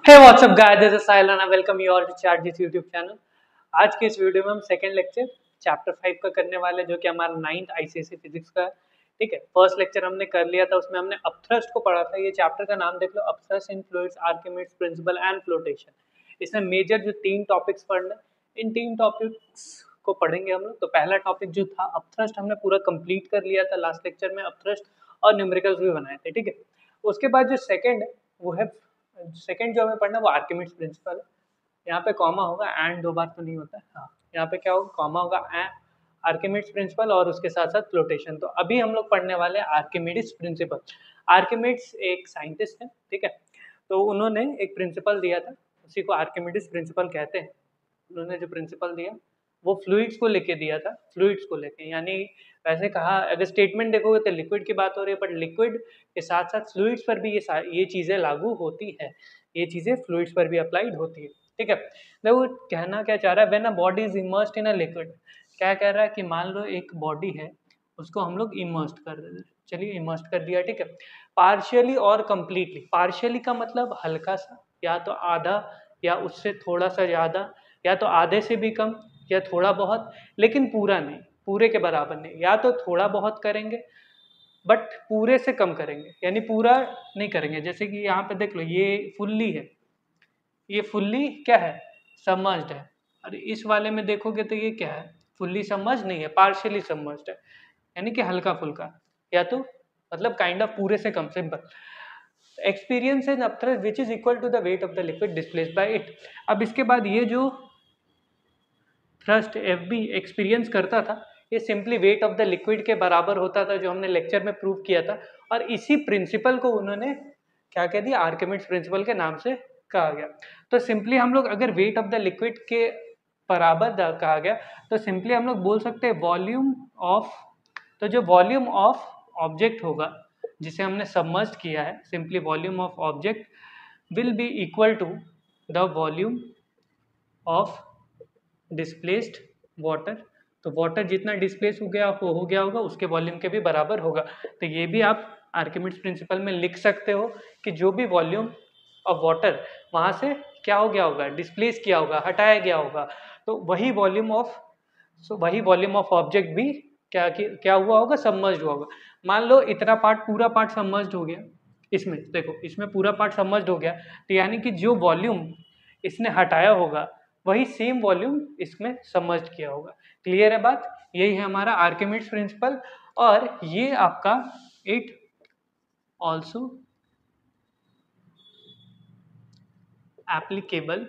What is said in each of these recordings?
Hey, what's up guys? This is Sahil and I welcome you all to ChatGPT YouTube channel. आज के इस video में हम second lecture chapter 5 का करने वाले हैं, जो कि हमारा 9th आईसीएसई फिजिक्स का है। ठीक है, फर्स्ट लेक्चर हमने कर लिया था, उसमें हमने अपथ्रस्ट को पढ़ा था। ये चैप्टर का नाम देख लो, upthrust in fluids, Archimedes principle and flotation. इसमें मेजर जो 3 टॉपिक्स पढ़ना, इन 3 टॉपिक्स को पढ़ेंगे हम लोग। तो पहला टॉपिक जो था अपथ्रस्ट, हमने पूरा कंप्लीट कर लिया था लास्ट लेक्चर में। अपथ्रस्ट और न्यूमेरिकल्स भी बनाए थे। ठीक है, उसके बाद जो सेकेंड है वो है, सेकंड जो हमें पढ़ना है वो आर्किमिडीज प्रिंसिपल है। यहाँ पे कॉमा होगा, एंड 2 बार तो नहीं होता है। हाँ, यहाँ पे क्या होगा, कॉमा होगा, आर्किमिडीज प्रिंसिपल और उसके साथ साथ फ्लोटेशन। तो अभी हम लोग पढ़ने वाले हैं आर्किमिडीज प्रिंसिपल। आर्किमिडीज एक साइंटिस्ट है, ठीक है, तो उन्होंने एक प्रिंसिपल दिया था, उसी को आर्किमिडीज प्रिंसिपल कहते हैं। उन्होंने जो प्रिंसिपल दिया वो फ्लूइड्स को लेके दिया था, फ्लूइड्स को लेके, यानी वैसे कहा, अगर स्टेटमेंट देखोगे तो लिक्विड की बात हो रही है, बट लिक्विड के साथ साथ फ्लूइड्स पर भी ये चीज़ें लागू होती है, ये चीज़ें फ्लूइड्स पर भी अप्लाइड होती है। ठीक है, देखो कहना क्या चाह रहा है, when a body is immersed in a liquid, क्या कह रहा है कि मान लो एक बॉडी है, उसको हम लोग इमर्स्ड कर रहे हैं, चलिए इमर्स्ड कर दिया। ठीक है, पार्शियली और कंप्लीटली। पार्शियली का मतलब हल्का सा, या तो आधा, या उससे थोड़ा सा ज़्यादा, या तो आधे से भी कम, या थोड़ा बहुत, लेकिन पूरा नहीं, पूरे के बराबर नहीं। या तो थोड़ा बहुत करेंगे बट पूरे से कम करेंगे, यानी पूरा नहीं करेंगे। जैसे कि यहाँ पे देख लो, ये फुल्ली है, ये फुल्ली क्या है, सबमर्ज्ड है। और इस वाले में देखोगे तो ये क्या है, फुल्ली सबमर्ज्ड नहीं है, पार्शियली सबमर्ज्ड है, यानी कि हल्का फुल्का, या तो मतलब काइंड ऑफ पूरे से कम, simple. Experience in upthrust which is equal to the weight of the liquid displaced by it. अब इसके बाद ये जो थ्रस्ट एफ बी एक्सपीरियंस करता था, ये simply wait of the liquid के बराबर होता था, जो हमने लेक्चर में प्रूव किया था। और इसी प्रिंसिपल को उन्होंने क्या कह दिया, आर्किमिडीज प्रिंसिपल के नाम से कहा गया। तो सिंपली हम लोग अगर वेट ऑफ द लिक्विड के बराबर कहा गया, तो सिंपली हम लोग बोल सकते हैं वॉल्यूम ऑफ, तो जो वॉल्यूम ऑफ ऑब्जेक्ट होगा जिसे हमने सबमर्ज्ड किया है, simply volume of object will be equal to the volume of displaced water. तो वाटर जितना डिस्प्लेस हो गया होगा, उसके वॉल्यूम के भी बराबर होगा। तो ये भी आप आर्किमिडीज प्रिंसिपल में लिख सकते हो कि जो भी वॉल्यूम ऑफ वाटर वहाँ से क्या हो गया होगा, डिस्प्लेस किया होगा, हटाया गया होगा, तो वही वॉल्यूम ऑफ ऑब्जेक्ट भी क्या हुआ होगा, सबमर्ज्ड हुआ होगा। मान लो इतना पार्ट, पूरा पार्ट सबमर्ज्ड हो गया, इसमें देखो, इसमें पूरा पार्ट सबमर्ज्ड हो गया, तो यानी कि जो वॉल्यूम इसने हटाया होगा वही सेम वॉल्यूम इसमें सबमर्ज्ड किया होगा। क्लियर है बात? यही है हमारा आर्किमिडीज प्रिंसिपल। और ये आपका it also applicable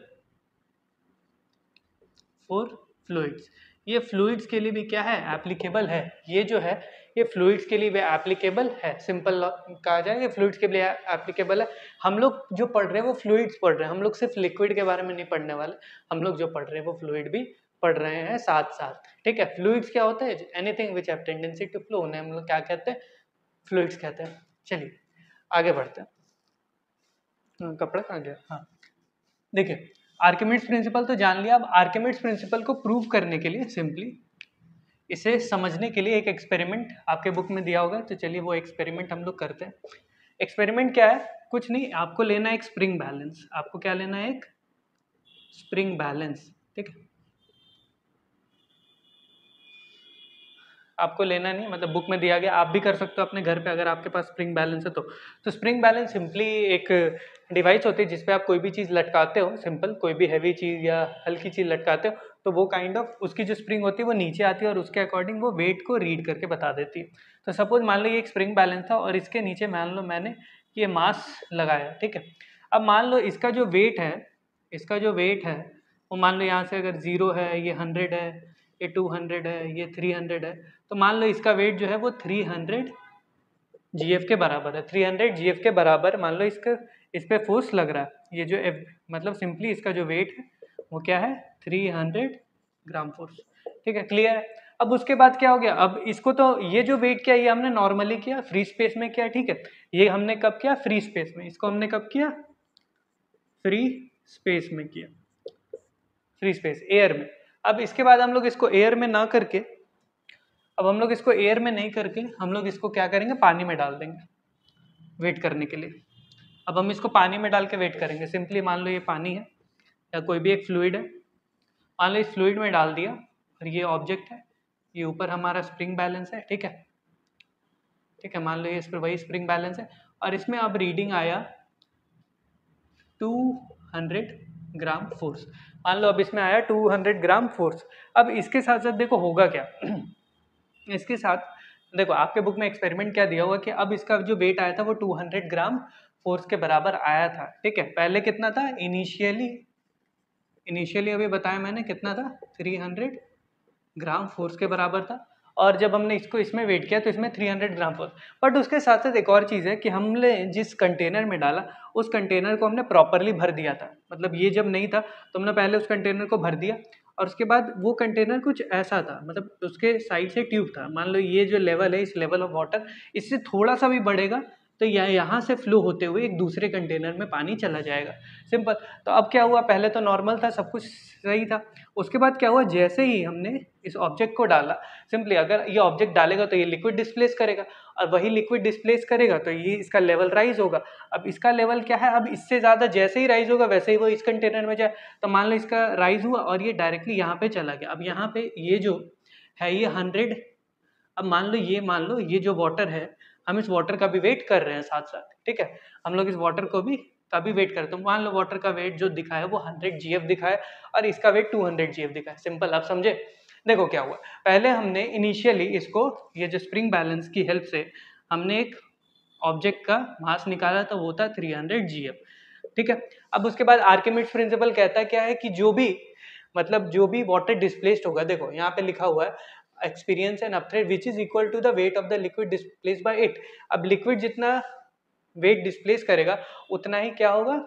for fluids. ये फ्लूइड्स के लिए भी क्या है, एप्लीकेबल है। ये जो है ये फ्लूइड्स के लिए भी एप्लीकेबल है। सिंपल कहा जाए ये फ्लूइड्स के लिए एप्लीकेबल है। हम लोग जो पढ़ रहे हैं वो फ्लूइड्स पढ़ रहे हैं, हम लोग सिर्फ लिक्विड के बारे में नहीं पढ़ने वाले, हम लोग जो पढ़ रहे हैं वो फ्लूइड भी पढ़ रहे हैं साथ साथ। ठीक है, फ्लूइड्स क्या होता है, anything which have tendency to flow, उन्हें हम लोग क्या कहते हैं, फ्लूइड्स कहते हैं। चलिए आगे बढ़ते हैं। कपड़ा कहाँ गया, हाँ देखिए, आर्किमिडीज प्रिंसिपल तो जान लिया। अब आर्किमिडीज प्रिंसिपल को प्रूव करने के लिए, सिंपली इसे समझने के लिए एक एक्सपेरिमेंट आपके बुक में दिया होगा, तो चलिए वो एक्सपेरिमेंट हम लोग करते हैं। एक्सपेरिमेंट क्या है, कुछ नहीं, आपको लेना है एक स्प्रिंग बैलेंस। आपको क्या लेना है, एक स्प्रिंग बैलेंस। ठीक है, आपको लेना नहीं, मतलब बुक में दिया गया, आप भी कर सकते हो अपने घर पे अगर आपके पास स्प्रिंग बैलेंस है तो स्प्रिंग बैलेंस सिंपली एक डिवाइस होती है जिसपे आप कोई भी चीज़ लटकाते हो, सिंपल कोई भी हैवी चीज़ या हल्की चीज़ लटकाते हो, तो वो काइंड ऑफ उसकी जो स्प्रिंग होती है वो नीचे आती है और उसके अकॉर्डिंग वो वेट को रीड करके बता देती है। तो सपोज मान लो ये एक स्प्रिंग बैलेंस था और इसके नीचे मान लो मैंने ये मास लगाया। ठीक है, अब मान लो इसका जो वेट है वो मान लो यहाँ से अगर 0 है, ये 100 है, ये 200 है, ये 300 है, तो मान लो इसका वेट जो है वो 300 GF के बराबर है। 300 GF के बराबर मान लो इस पे फोर्स लग रहा है। ये जो मतलब सिंपली इसका जो वेट है वो क्या है, 300 ग्राम फोर्स। ठीक है, क्लियर है। अब उसके बाद क्या हो गया, अब इसको तो ये जो वेट किया ये हमने नॉर्मली किया, फ्री स्पेस में किया। ठीक है, ये हमने कब किया, फ्री स्पेस में। इसको हमने कब किया, फ्री स्पेस में किया, फ्री स्पेस एयर में। अब इसके बाद हम लोग इसको एयर में ना करके, अब हम लोग इसको एयर में नहीं करके हम लोग इसको क्या करेंगे, पानी में डाल देंगे वेट करने के लिए। अब हम इसको पानी में डाल के वेट करेंगे। सिंपली मान लो ये पानी है या कोई भी एक फ्लूइड है, मान लो इस फ्लूइड में डाल दिया और ये ऑब्जेक्ट है, ये ऊपर हमारा स्प्रिंग बैलेंस है, ठीक है, ठीक है, मान लो ये इस पर वही स्प्रिंग बैलेंस है और इसमें अब रीडिंग आया 200 ग्राम फोर्स। मान लो अब इसमें आया 200 ग्राम फोर्स। अब इसके साथ साथ देखो होगा क्या इसके साथ देखो आपके बुक में एक्सपेरिमेंट क्या दिया हुआ कि अब इसका जो वेट आया था वो 200 ग्राम फोर्स के बराबर आया था, ठीक है। पहले कितना था इनिशियली अभी बताया मैंने कितना था, 300 ग्राम फोर्स के बराबर था और जब हमने इसको इसमें वेट किया तो इसमें 300 ग्राम फोर्स। बट उसके साथ साथ एक और चीज़ है कि हमने जिस कंटेनर में डाला उस कंटेनर को हमने प्रॉपरली भर दिया था। मतलब ये जब नहीं था तो हमने पहले उस कंटेनर को भर दिया और उसके बाद वो कंटेनर कुछ ऐसा था, मतलब उसके साइड से ट्यूब था। मान लो ये जो लेवल है, इस लेवल ऑफ वाटर इससे थोड़ा सा भी बढ़ेगा तो यहाँ से फ्लो होते हुए एक दूसरे कंटेनर में पानी चला जाएगा, सिंपल। तो अब क्या हुआ, पहले तो नॉर्मल था, सब कुछ सही था। उसके बाद क्या हुआ, जैसे ही हमने इस ऑब्जेक्ट को डाला, सिंपली अगर ये ऑब्जेक्ट डालेगा तो ये लिक्विड डिस्प्लेस करेगा और वही लिक्विड डिस्प्लेस करेगा तो ये इसका लेवल राइज होगा। अब इसका लेवल क्या है, अब इससे ज़्यादा जैसे ही राइज होगा वैसे ही वो इस कंटेनर में जाए। तो मान लो इसका राइज हुआ और ये डायरेक्टली यहाँ पे चला गया। अब यहाँ पे ये जो है ये 100, अब मान लो ये जो वाटर है, हम इस वाटर का भी वेट कर रहे हैं साथ साथ, ठीक है, हम लोग इस वाटर को भी का भी वेट करते हैं। मान लो वाटर का वेट जो दिखा है वो 100 GF दिखा है और इसका वेट 200 GF दिखा है, सिंपल। आप समझे। देखो क्या हुआ, पहले हमने इनिशियली इसको ये जो स्प्रिंग बैलेंस की हेल्प से हमने एक ऑब्जेक्ट का मास निकाला था, वो था 300 GF, ठीक है। अब उसके बाद आर्किमिड्स प्रिंसिपल कहता है क्या है कि जो भी वाटर डिस्प्लेस्ड होगा, देखो यहाँ पे लिखा हुआ है experience an upthrust which is equal to the weight of the liquid displaced by it. अब लिक्विड जितना वेट डिस्प्लेस करेगा उतना ही क्या होगा,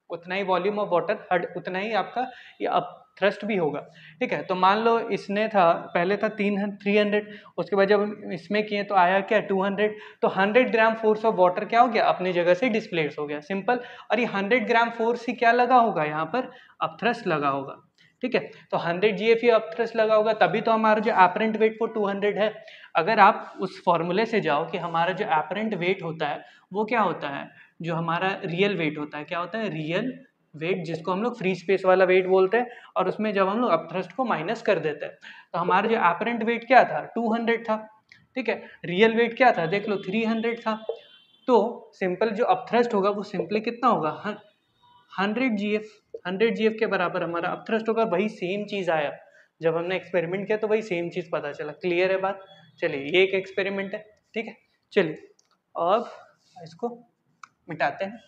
उतना ही वॉल्यूम ऑफ वाटर, उतना ही आपका ये अप थ्रस्ट भी होगा, ठीक है। तो मान लो इसने था पहले था 300, उसके बाद जब इसमें किए तो आया क्या 200, तो 100 ग्राम फोर्स ऑफ वाटर क्या हो गया, अपनी जगह से डिस्प्लेस हो गया, सिंपल। और ये 100 ग्राम फोर्स ही क्या लगा होगा, यहाँ पर अपथ्रस्ट लगा होगा, ठीक है। तो 100 GF अपथ्रस्ट लगा होगा, तभी तो हमारा जो एपरेंट वेट वो 200 है। अगर आप उस फॉर्मूले से जाओ कि हमारा जो एपरेंट वेट होता है वो क्या होता है, जो हमारा रियल वेट होता है, क्या होता है, रियल वेट, जिसको हम लोग फ्री स्पेस वाला वेट बोलते हैं, और उसमें जब हम लोग अपथ्रस्ट को माइनस कर देते हैं तो हमारा जो एपरेंट वेट क्या था, 200 था, ठीक है। रियल वेट क्या था, देख लो 300 था। तो सिंपल जो अपथ्रस्ट होगा वो सिंपली कितना होगा, 100 GF के बराबर हमारा अपथ्रस्ट होगा। वही सेम चीज़ आया जब हमने एक्सपेरिमेंट किया, तो वही सेम चीज़ पता चला। क्लियर है बात। चलिए ये एक एक्सपेरिमेंट है, ठीक है। चलिए अब इसको मिटाते हैं।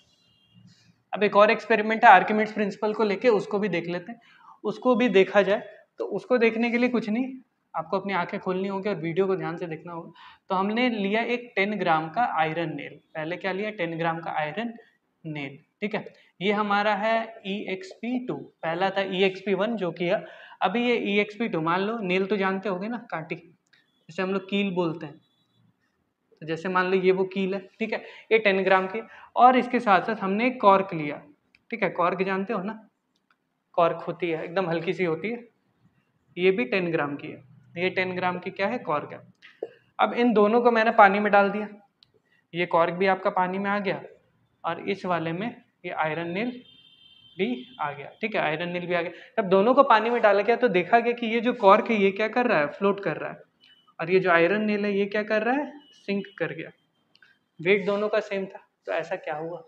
अब एक और एक्सपेरिमेंट है आर्किमिड्स प्रिंसिपल को लेके, उसको भी देख लेते हैं। उसको भी देखा जाए तो उसको देखने के लिए कुछ नहीं, आपको अपनी आंखें खोलनी होगी और वीडियो को ध्यान से देखना होगा। तो हमने लिया एक 10 ग्राम का आयरन नेल। पहले क्या लिया, 10 ग्राम का आयरन नेल, ठीक है। ये हमारा है EXP2, पहला था EXP1 जो किया। अभी ये EXP2, मान लो नेल तो जानते होगे ना, कांटी, जैसे हम लोग कील बोलते हैं, तो जैसे मान लो ये वो कील है, ठीक है, ये 10 ग्राम की। और इसके साथ साथ हमने एक कॉर्क लिया, ठीक है, कॉर्क जानते हो ना, कॉर्क होती है एकदम हल्की सी होती है, ये भी 10 ग्राम की है। ये 10 ग्राम की क्या है, कॉर्क है। अब इन दोनों को मैंने पानी में डाल दिया, ये कॉर्क भी आपका पानी में आ गया और इस वाले में ये आयरन नेल भी आ गया, ठीक है, आयरन नेल भी आ गया। तब दोनों को पानी में डाला गया तो देखा गया कि ये जो कॉर्क है ये क्या कर रहा है, फ्लोट कर रहा है, और ये जो आयरन नेल है ये क्या कर रहा है, सिंक कर गया। वेट दोनों का सेम था, तो ऐसा क्या हुआ,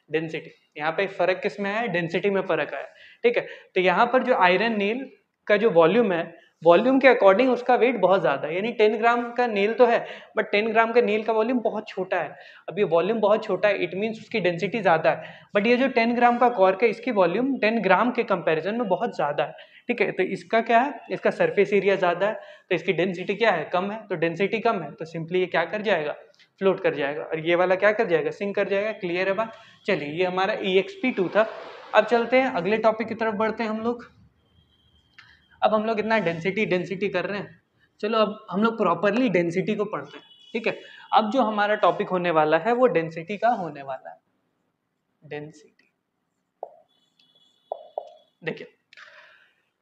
डेंसिटी। यहाँ पे फर्क किस में आया, डेंसिटी में फर्क आया, ठीक है। तो यहाँ पर जो आयरन नेल का जो वॉल्यूम है, वॉल्यूम के अकॉर्डिंग उसका वेट बहुत ज्यादा है, यानी 10 ग्राम का नेल तो है बट 10 ग्राम का नेल का वॉल्यूम बहुत छोटा है। अब ये वॉल्यूम बहुत छोटा है, इट मीन्स उसकी डेंसिटी ज्यादा है। बट ये जो 10 ग्राम का कॉर्क है इसकी वॉल्यूम 10 ग्राम के कंपैरिजन में बहुत ज्यादा है, ठीक है। तो इसका क्या है, इसका सरफेस एरिया ज्यादा है, तो इसकी डेंसिटी क्या है, कम है। तो डेंसिटी कम है तो सिंपली ये क्या कर जाएगा, फ्लोट कर जाएगा, और ये वाला क्या कर जाएगा, सिंक कर जाएगा। क्लियर है बात। चलिए ये हमारा EXP2 था। अब चलते हैं अगले टॉपिक की तरफ बढ़ते हैं हम लोग। अब हम लोग इतना डेंसिटी कर रहे हैं, चलो अब हम लोग प्रॉपरली डेंसिटी को पढ़ते हैं, ठीक है। अब जो हमारा टॉपिक होने वाला है वो डेंसिटी का होने वाला है। डेंसिटी, देखिए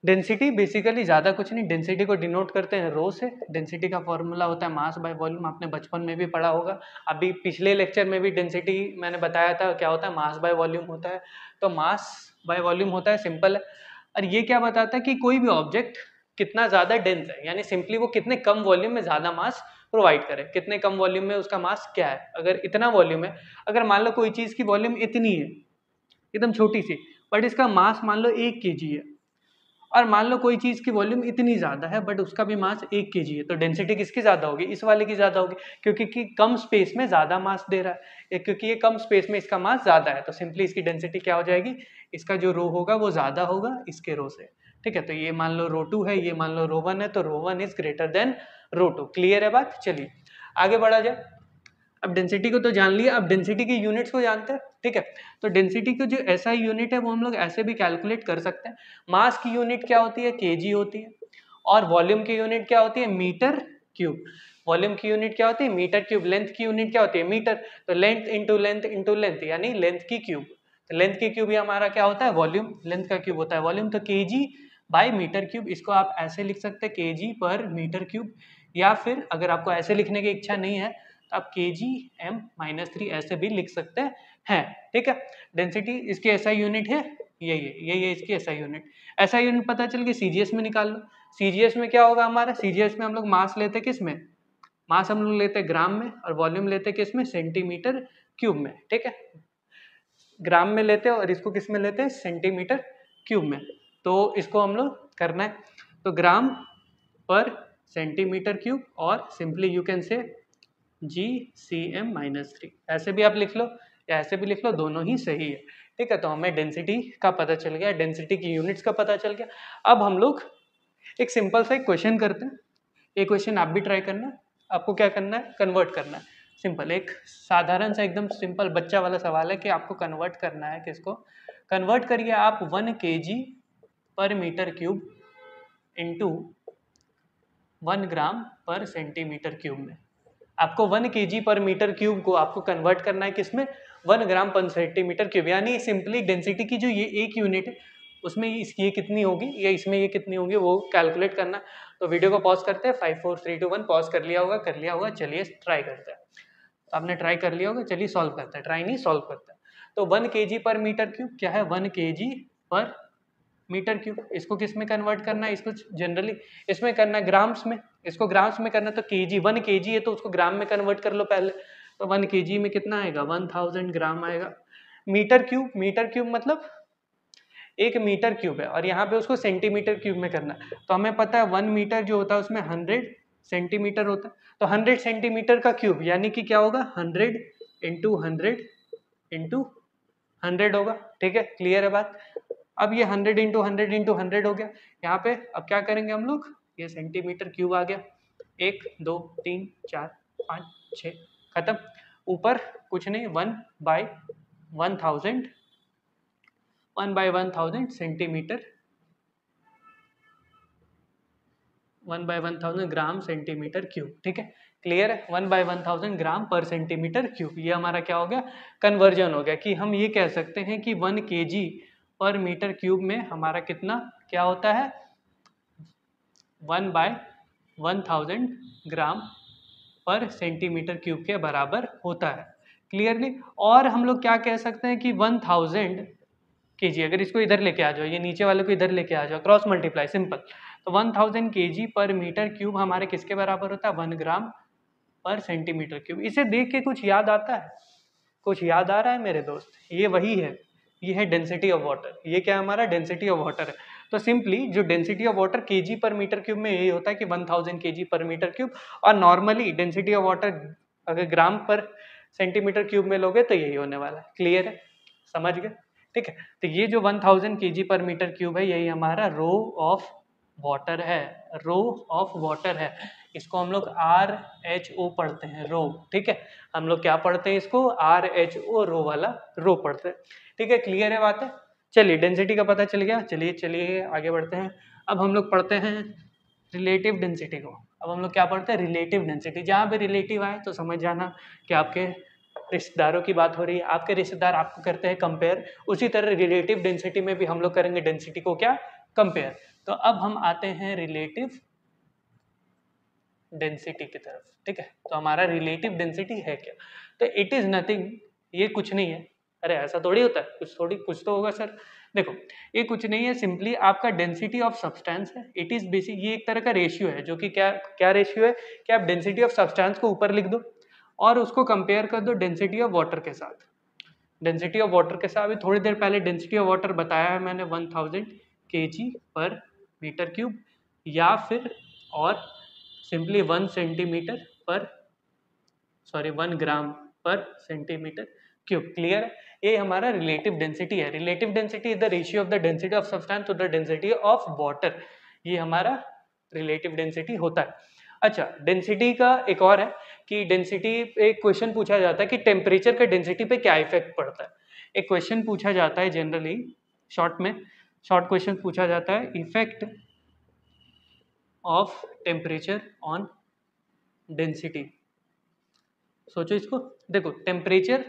डेंसिटी बेसिकली ज़्यादा कुछ नहीं, डेंसिटी को डिनोट करते हैं रो से। डेंसिटी का फॉर्मूला होता है मास बाय वॉल्यूम, आपने बचपन में भी पढ़ा होगा। अभी पिछले लेक्चर में भी डेंसिटी मैंने बताया था क्या होता है, मास बाय वॉल्यूम होता है। तो मास बाय वॉल्यूम होता है, सिंपल है। और ये क्या बताता है कि कोई भी ऑब्जेक्ट कितना ज़्यादा डेंस है, यानी सिंपली वो कितने कम वॉल्यूम में ज़्यादा मास प्रोवाइड करे, कितने कम वॉल्यूम में उसका मास क्या है। अगर इतना वॉल्यूम है, अगर मान लो कोई चीज़ की वॉल्यूम इतनी है, एकदम छोटी सी, बट इसका मास मान लो 1 kg है, और मान लो कोई चीज़ की वॉल्यूम इतनी ज़्यादा है बट उसका भी मास 1 kg है, तो डेंसिटी किसकी ज़्यादा होगी, इस वाले की ज़्यादा होगी, क्योंकि कि कम स्पेस में ज़्यादा मास दे रहा है, क्योंकि ये कम स्पेस में इसका मास ज़्यादा है, तो सिंपली इसकी डेंसिटी क्या हो जाएगी, इसका जो रो होगा वो ज़्यादा होगा इसके रो से। ठीक है, तो ये मान लो रो 2 है, ये मान लो रो 1 है, तो rho 1 is greater than rho 2। Clear है बात? चलिए आगे बढ़ा जाए। अब डेंसिटी को तो जान लिया, अब डेंसिटी की यूनिट्स को जानते हैं। ठीक है, तो डेंसिटी की जो एसआई यूनिट है वो हम लोग ऐसे भी कैलकुलेट कर सकते हैं। मास की यूनिट क्या होती है, केजी होती है, और वॉल्यूम की यूनिट क्या होती है, मीटर क्यूब। वॉल्यूम की यूनिट क्या होती है, मीटर क्यूब। लेंथ की यूनिट क्या होती है, मीटर। तो लेंथ इंटू लेंथ यानी लेंथ की क्यूब। तो लेंथ की क्यूब ही हमारा क्या होता है, वॉल्यूम। लेंथ का क्यूब होता है वॉल्यूम। तो केजी बाय मीटर क्यूब, इसको आप ऐसे लिख सकते हैं केजी पर मीटर क्यूब, या फिर अगर आपको ऐसे लिखने की इच्छा नहीं है आप kg/-3 ऐसे भी लिख सकते हैं। ठीक है, डेंसिटी इसकी एसआई यूनिट है, यही है इसकी एसआई यूनिट। एसआई यूनिट पता चल गई, सीजीएस में निकाल लो। सीजीएस में क्या होगा हमारा, सीजीएस में हम लोग मास लेते किस में, मास हम लोग लेते ग्राम में, और वॉल्यूम लेते किस में, सेंटीमीटर क्यूब में। ठीक है, ग्राम में लेते हैं और इसको किस में लेते हैं, सेंटीमीटर क्यूब में। तो इसको हम लोग करना है, तो ग्राम पर सेंटीमीटर क्यूब, और simply you can say GCm-3 ऐसे भी आप लिख लो या ऐसे भी लिख लो, दोनों ही सही है। ठीक है, तो हमें डेंसिटी का पता चल गया, डेंसिटी की यूनिट्स का पता चल गया। अब हम लोग एक सिंपल सा एक क्वेश्चन करते हैं। एक क्वेश्चन आप भी ट्राई करना, आपको क्या करना है, कन्वर्ट करना है। सिंपल, एक साधारण सा एकदम सिंपल बच्चा वाला सवाल है कि आपको कन्वर्ट करना है किसको, कन्वर्ट करिए आप 1 kg/मीटर क्यूब इंटू 1 ग्राम पर सेंटीमीटर क्यूब में। आपको 1 kg/मीटर क्यूब को आपको कन्वर्ट करना है किसमें, 1 ग्राम पर सेंटीमीटर क्यूब, यानी सिंपली डेंसिटी की जो ये एक यूनिट है उसमें ये कितनी होगी या इसमें ये कितनी होगी वो कैलकुलेट करना। तो वीडियो को पॉज करते हैं, 5 4 3 2 1, पॉज कर लिया होगा। चलिए ट्राई करते हैं। तो आपने ट्राई कर लिया होगा, चलिए सॉल्व करते हैं, ट्राई नहीं सॉल्व करते हैं। तो 1 kg/मीटर क्यूब क्या है, 1 kg/मीटर क्यूब। इसको किस में कन्वर्ट करना है, इसको जनरली इसमें करना है ग्राम्स में, इसको ग्राम्स में करना है। तो केजी 1 kg है तो उसको ग्राम में कन्वर्ट कर लो पहले। तो 1 kg में कितना आएगा, 1000 ग्राम आएगा। मीटर क्यूब मतलब 1 मीटर क्यूब है, और यहाँ पे उसको सेंटीमीटर क्यूब में करना है। तो हमें पता है 1 मीटर जो होता है उसमें 100 सेंटीमीटर होता है। तो 100 सेंटीमीटर का क्यूब यानी कि क्या होगा, 100 इंटू 100 इंटू 100 होगा। ठीक है, क्लियर है बात। अब ये 100 इंटू 100 इंटू 100 हो गया। यहाँ पे अब क्या करेंगे हम लोग, ये सेंटीमीटर क्यूब आ गया, 1 2 3 4 5 6 खत्म। ऊपर कुछ नहीं, 1/1000 सेंटीमीटर, 1/1000 ग्राम सेंटीमीटर क्यूब। ठीक है, क्लियर है, 1/1000 ग्राम पर सेंटीमीटर क्यूब। ये हमारा क्या हो गया, कन्वर्जन हो गया, कि हम ये कह सकते हैं कि 1 kg/मीटर क्यूब में हमारा कितना क्या होता है, 1/1000 ग्राम पर सेंटीमीटर क्यूब के बराबर होता है। क्लियरली। और हम लोग क्या कह सकते हैं कि 1000 kg, अगर इसको इधर लेके आ जाओ, ये नीचे वाले को इधर लेके आ जाओ, क्रॉस मल्टीप्लाई सिंपल। तो 1000 kg/मीटर क्यूब हमारे किसके बराबर होता है, 1 ग्राम पर सेंटीमीटर क्यूब। इसे देख के कुछ याद आता है, कुछ याद आ रहा है मेरे दोस्त, ये वही है, ये है डेंसिटी ऑफ वाटर। ये क्या हमारा डेंसिटी ऑफ वाटर है। तो सिंपली जो डेंसिटी ऑफ वाटर kg/मीटर क्यूब में यही होता है कि 1000 kg/मीटर क्यूब, और नॉर्मली डेंसिटी ऑफ वाटर अगर ग्राम पर सेंटीमीटर क्यूब में लोगे तो यही होने वाला है। क्लियर है, समझ गए। ठीक है, तो ये जो 1000 kg/मीटर क्यूब है यही हमारा रो ऑफ वाटर है, रो ऑफ वाटर है। इसको हम लोग RHO पढ़ते हैं, रो। ठीक है, हम लोग क्या पढ़ते हैं इसको, RHO, रो वाला रो पढ़ते हैं। ठीक है, क्लियर है बात है। चलिए डेंसिटी का पता चल गया, चलिए आगे बढ़ते हैं। अब हम लोग पढ़ते हैं रिलेटिव डेंसिटी को। अब हम लोग क्या पढ़ते हैं, रिलेटिव डेंसिटी। जहाँ पे रिलेटिव आए तो समझ जाना कि आपके रिश्तेदारों की बात हो रही है, आपके रिश्तेदार आपको करते हैं कंपेयर, उसी तरह रिलेटिव डेंसिटी में भी हम लोग करेंगे डेंसिटी को क्या, कंपेयर। तो अब हम आते हैं रिलेटिव डेंसिटी की तरफ, ठीक है। तो हमारा रिलेटिव डेंसिटी है क्या? तो इट इज नथिंग, ये कुछ नहीं है। अरे ऐसा थोड़ी होता है, कुछ तो होगा सर। देखो ये कुछ नहीं है, सिंपली आपका डेंसिटी ऑफ सब्सटेंस है। इट इज बेसिक, ये एक तरह का रेशियो है, जो कि क्या क्या रेशियो है कि आप डेंसिटी ऑफ सब्सटेंस को ऊपर लिख दो और उसको कंपेयर कर दो डेंसिटी ऑफ वाटर के साथ। डेंसिटी ऑफ वाटर के साथ, अभी थोड़ी देर पहले डेंसिटी ऑफ वाटर बताया है मैंने 1000 kg पर मीटर क्यूब, या फिर और सिंपली 1 सेंटीमीटर पर, सॉरी 1 ग्राम पर सेंटीमीटर क्यूब। क्लियर है? ये हमारा रिलेटिव डेंसिटी है। Relative density is the ratio of the density of substance to the density of water. ये हमारा रिलेटिव डेंसिटी होता है। अच्छा, डेंसिटी का एक और है कि डेंसिटी पे एक क्वेश्चन पूछा जाता है कि टेम्परेचर का डेंसिटी पे क्या इफेक्ट पड़ता है। एक क्वेश्चन पूछा जाता है जनरली, शॉर्ट क्वेश्चन पूछा जाता है, effect of temperature on density. सोचो इसको, देखो टेम्परेचर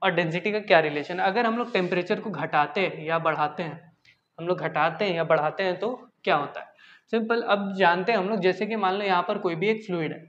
और डेंसिटी का क्या रिलेशन है। अगर हम लोग टेम्परेचर को घटाते हैं या बढ़ाते हैं, हम लोग घटाते हैं या बढ़ाते हैं तो क्या होता है? सिंपल, अब जानते हैं हम लोग, जैसे कि मान लो यहाँ पर कोई भी एक फ्लूइड है,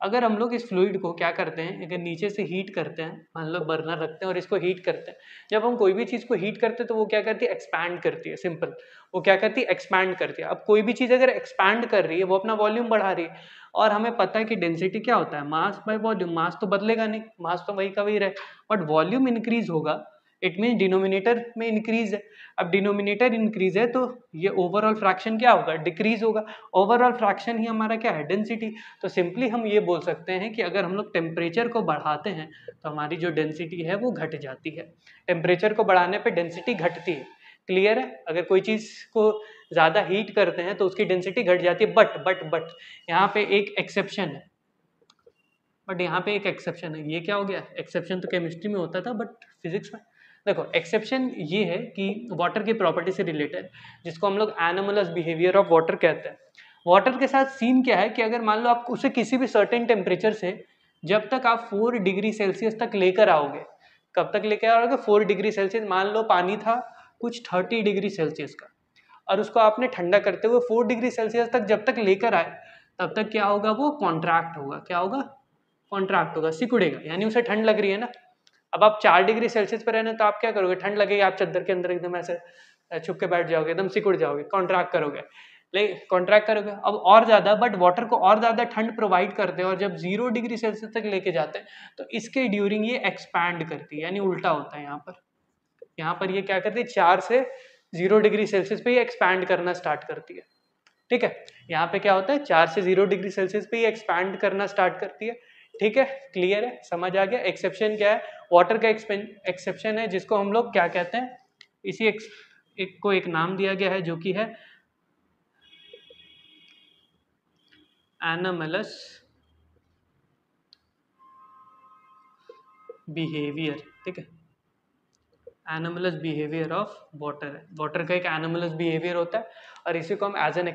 अगर हम लोग इस फ्लूइड को क्या करते हैं, अगर नीचे से हीट करते हैं, मान लो बर्नर रखते हैं और इसको हीट करते हैं, जब हम कोई भी चीज़ को हीट करते हैं तो वो क्या करती है, एक्सपैंड करती है। सिंपल, वो क्या करती है, एक्सपैंड करती है। अब कोई भी चीज़ अगर एक्सपैंड कर रही है, वो अपना वॉल्यूम बढ़ा रही है, और हमें पता है कि डेंसिटी क्या होता है, मास बाय वॉल्यूम। मास तो बदलेगा नहीं, मास तो वही का वही रहे, बट वॉल्यूम इंक्रीज होगा, इट मीन डिनोमिनेटर में इंक्रीज है। अब डिनोमिनेटर इंक्रीज है तो ये ओवरऑल फ्रैक्शन क्या होगा, डिक्रीज होगा। ओवरऑल फ्रैक्शन ही हमारा क्या है, डेंसिटी। तो सिंपली हम ये बोल सकते हैं कि अगर हम लोग टेम्परेचर को बढ़ाते हैं तो हमारी जो डेंसिटी है वो घट जाती है। टेम्परेचर को बढ़ाने पे डेंसिटी घटती है। क्लियर है? अगर कोई चीज़ को ज़्यादा हीट करते हैं तो उसकी डेंसिटी घट जाती है। बट यहाँ पे एक एक्सेप्शन है, ये क्या हो गया, एक्सेप्शन तो केमिस्ट्री में होता था बट फिजिक्स में देखो, एक्सेप्शन ये है कि वाटर की प्रॉपर्टी से रिलेटेड, जिसको हम लोग एनोमलस बिहेवियर ऑफ वाटर कहते हैं। वाटर के साथ सीन क्या है कि अगर मान लो आप उसे किसी भी सर्टेन टेम्परेचर से जब तक आप 4 डिग्री सेल्सियस तक लेकर आओगे, कब तक लेकर आओगे, 4 डिग्री सेल्सियस। मान लो पानी था कुछ 30 डिग्री सेल्सियस का, और उसको आपने ठंडा करते हुए 4 डिग्री सेल्सियस तक जब तक लेकर आए, तब तक क्या होगा, वो कॉन्ट्रैक्ट होगा। क्या होगा, कॉन्ट्रैक्ट होगा, सिकुड़ेगा, यानी उसे ठंड लग रही है ना। अब आप 4 डिग्री सेल्सियस पर रहना, तो आप क्या करोगे, ठंड लगेगी, आप चद्दर के अंदर एकदम ऐसे छुप के बैठ जाओगे, एकदम सिकुड़ जाओगे, कॉन्ट्रैक्ट करोगे। अब और ज्यादा, बट वाटर को और ज्यादा ठंड प्रोवाइड करते हैं, और जब 0 डिग्री सेल्सियस तक लेके जाते हैं तो इसके ड्यूरिंग ये एक्सपैंड करती है, यानी उल्टा होता है। यहाँ पर ये क्या करती है, 4 से 0 डिग्री सेल्सियस पे ये एक्सपैंड करना स्टार्ट करती है। ठीक है, यहाँ पे क्या होता है, 4 से 0 डिग्री सेल्सियस पे ये एक्सपैंड करना स्टार्ट करती है। ठीक है, क्लियर है, समझ आ गया। एक्सेप्शन क्या है, वाटर का एक्सेप्शन है, जिसको हम लोग क्या कहते हैं, इसी एक को एक नाम दिया गया है, जो कि है एनोमलस बिहेवियर। ठीक है, एनोमलस बिहेवियर ऑफ वाटर है। वाटर का एक एनोमलस बिहेवियर होता है, और इसी को हम एज एन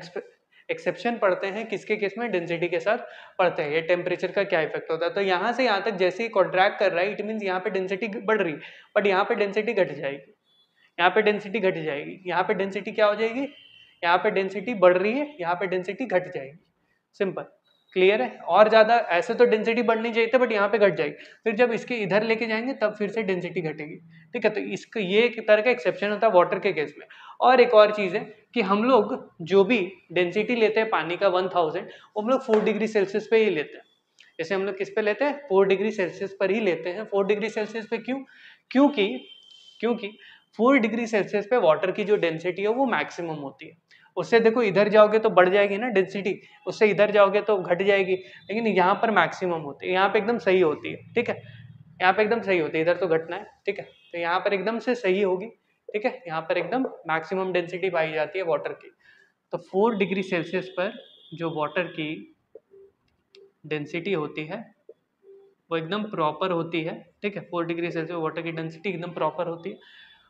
एक्सेप्शन पढ़ते हैं। किसके केस में, डेंसिटी के साथ पढ़ते हैं, ये टेम्परेचर का क्या इफेक्ट होता है। तो यहाँ से यहाँ तक जैसे ही कॉन्ट्रैक्ट कर रहा है, इट मीन्स यहाँ पे डेंसिटी बढ़ रही है, बट यहाँ पे डेंसिटी घट जाएगी, यहाँ पे डेंसिटी घट जाएगी, यहाँ पे डेंसिटी क्या हो जाएगी, यहाँ पे डेंसिटी बढ़ रही है, यहाँ पे डेंसिटी घट जाएगी। सिंपल, क्लियर है। और ज्यादा ऐसे तो डेंसिटी बढ़नी चाहिए था, बट यहाँ पे घट जाएगी, फिर जब इसके इधर लेके जाएंगे तब फिर से डेंसिटी घटेगी। ठीक है, तो इसका ये एक तरह का एक्सेप्शन होता है वाटर के केस में। और एक और चीज है कि हम लोग जो भी डेंसिटी लेते हैं पानी का 1000, वो हम लोग 4 डिग्री सेल्सियस पे ही लेते हैं। जैसे हम लोग किस पे लेते हैं, 4 डिग्री सेल्सियस पर ही लेते हैं। 4 डिग्री सेल्सियस पे क्यों, क्योंकि 4 डिग्री सेल्सियस पे वाटर की जो डेंसिटी है वो मैक्सिमम होती है। उससे देखो इधर जाओगे तो बढ़ जाएगी ना डेंसिटी, उससे इधर जाओगे तो घट जाएगी, लेकिन यहाँ पर मैक्सिमम होती है, यहाँ पे एकदम सही होती है। ठीक है, यहाँ पे एकदम सही होती है, इधर तो घटना है। ठीक है, तो यहाँ पर एकदम से सही होगी। ठीक है, यहाँ पर एकदम मैक्सिमम डेंसिटी पाई जाती है वाटर की। तो 4 डिग्री सेल्सियस पर जो वाटर की डेंसिटी होती है वो एकदम प्रॉपर होती है। ठीक है, 4 डिग्री सेल्सियस वाटर की डेंसिटी एकदम प्रॉपर होती है,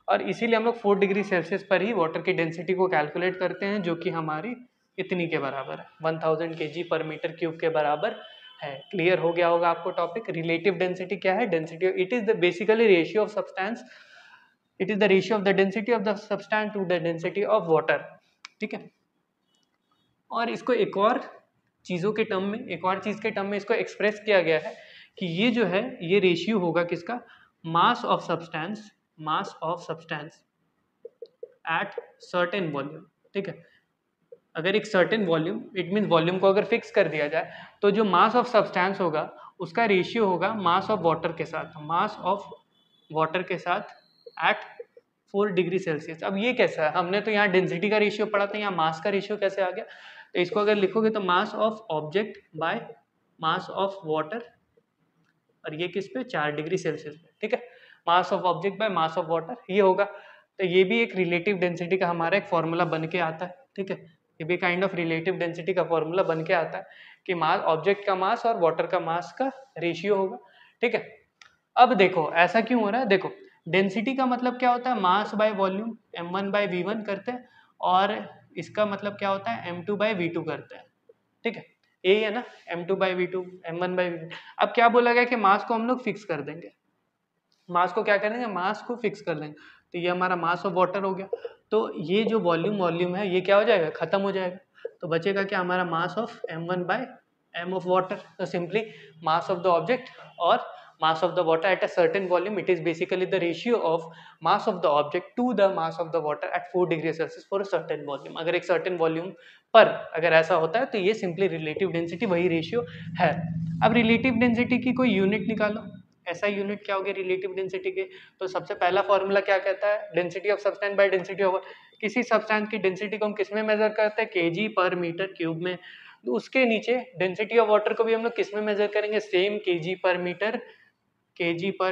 और इसीलिए हम लोग 4 डिग्री सेल्सियस पर ही वाटर की डेंसिटी को कैलकुलेट करते हैं, जो कि हमारी इतनी के बराबर है, 1000 kg पर मीटर क्यूब के बराबर है। क्लियर हो गया होगा आपको टॉपिक। रिलेटिव डेंसिटी क्या है, density it is the basically ratio of substance, it is the ratio of the density of the substance to the density of water. ठीक है। और इसको एक और चीज़ों के टर्म में, एक और चीज़ के टर्म में इसको एक्सप्रेस किया गया है कि ये जो है ये रेशियो होगा किसका, mass of substance at certain volume. ठीक है, अगर एक certain volume, it means volume को अगर फिक्स कर दिया जाए तो जो मास ऑफ सब्सटेंस होगा उसका रेशियो होगा मास ऑफ वाटर के साथ, मास ऑफ वाटर के साथ एट 4 डिग्री सेल्सियस। अब ये कैसा है, हमने तो यहाँ डेंसिटी का रेशियो पढ़ा था, यहाँ मास का रेशियो कैसे आ गया? तो इसको अगर लिखोगे तो mass of object by mass of water, और ये किस पे, 4 डिग्री सेल्सियस पे। ठीक है, mass of object by mass of water ये होगा। तो ये भी एक रिलेटिव डेंसिटी का हमारा एक फॉर्मूला बन के आता है। ठीक है, ये भी काइंड ऑफ रिलेटिव डेंसिटी का फॉर्मूला बन के आता है कि मास, ऑब्जेक्ट का मास और वाटर का मास का रेशियो होगा। ठीक है, अब देखो ऐसा क्यों हो रहा है, देखो डेंसिटी का मतलब क्या होता है, mass by volume, m1 bye v1 करते हैं, और इसका मतलब क्या होता है, m2 बाय v2 करते हैं। ठीक है, यही है ना, m2 bye v2, m1 bye v2। अब क्या बोला गया कि मास को हम लोग फिक्स कर देंगे, मास को क्या करेंगे, मास को फिक्स कर देंगे। तो ये हमारा मास ऑफ वाटर हो गया, तो ये जो वॉल्यूम है ये क्या हो जाएगा, खत्म हो जाएगा। तो बचेगा क्या, हमारा mass of m1 by m of water. तो simply mass of the object और mass of the water at a certain volume, it is basically the ratio of mass of the object to the mass of the water at 4 degree Celsius for a certain volume। अगर एक certain volume पर अगर ऐसा होता है तो ये simply relative density वही रेशियो है। अब relative density की कोई यूनिट निकालो, ऐसा यूनिट क्या होगी रिलेटिव डेंसिटी के, तो सबसे पहला फॉर्मूला क्या कहता है, density of substance by density of, किसी सब्सटेंस की डेंसिटी को हम किस में मेजर करते हैं, केजी पर मीटर क्यूब में। तो उसके नीचे डेंसिटी ऑफ वाटर को भी हम लोग किस में मेजर करेंगे, सेम केजी पर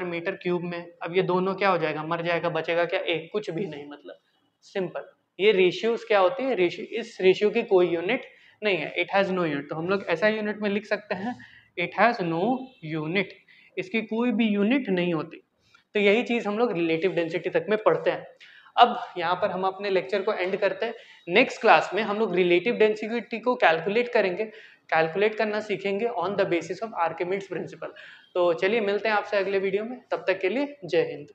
मीटर क्यूब में। अब ये दोनों क्या हो जाएगा, मर जाएगा, बचेगा क्या, एक, कुछ भी नहीं, मतलब सिंपल। ये रेशियोज क्या होती है, रेशियो, इस रेशियो की कोई यूनिट नहीं है, इट हैज नो यूनिट। तो हम लोग ऐसा यूनिट में लिख सकते हैं, इट हैज नो यूनिट, इसकी कोई भी यूनिट नहीं होती। तो यही चीज हम लोग रिलेटिव डेंसिटी तक में पढ़ते हैं। अब यहाँ पर हम अपने लेक्चर को एंड करते हैं। नेक्स्ट क्लास में हम लोग रिलेटिव डेंसिटी को कैलकुलेट करेंगे, कैलकुलेट करना सीखेंगे on the basis of Archimedes principle. तो चलिए मिलते हैं आपसे अगले वीडियो में, तब तक के लिए जय हिंद।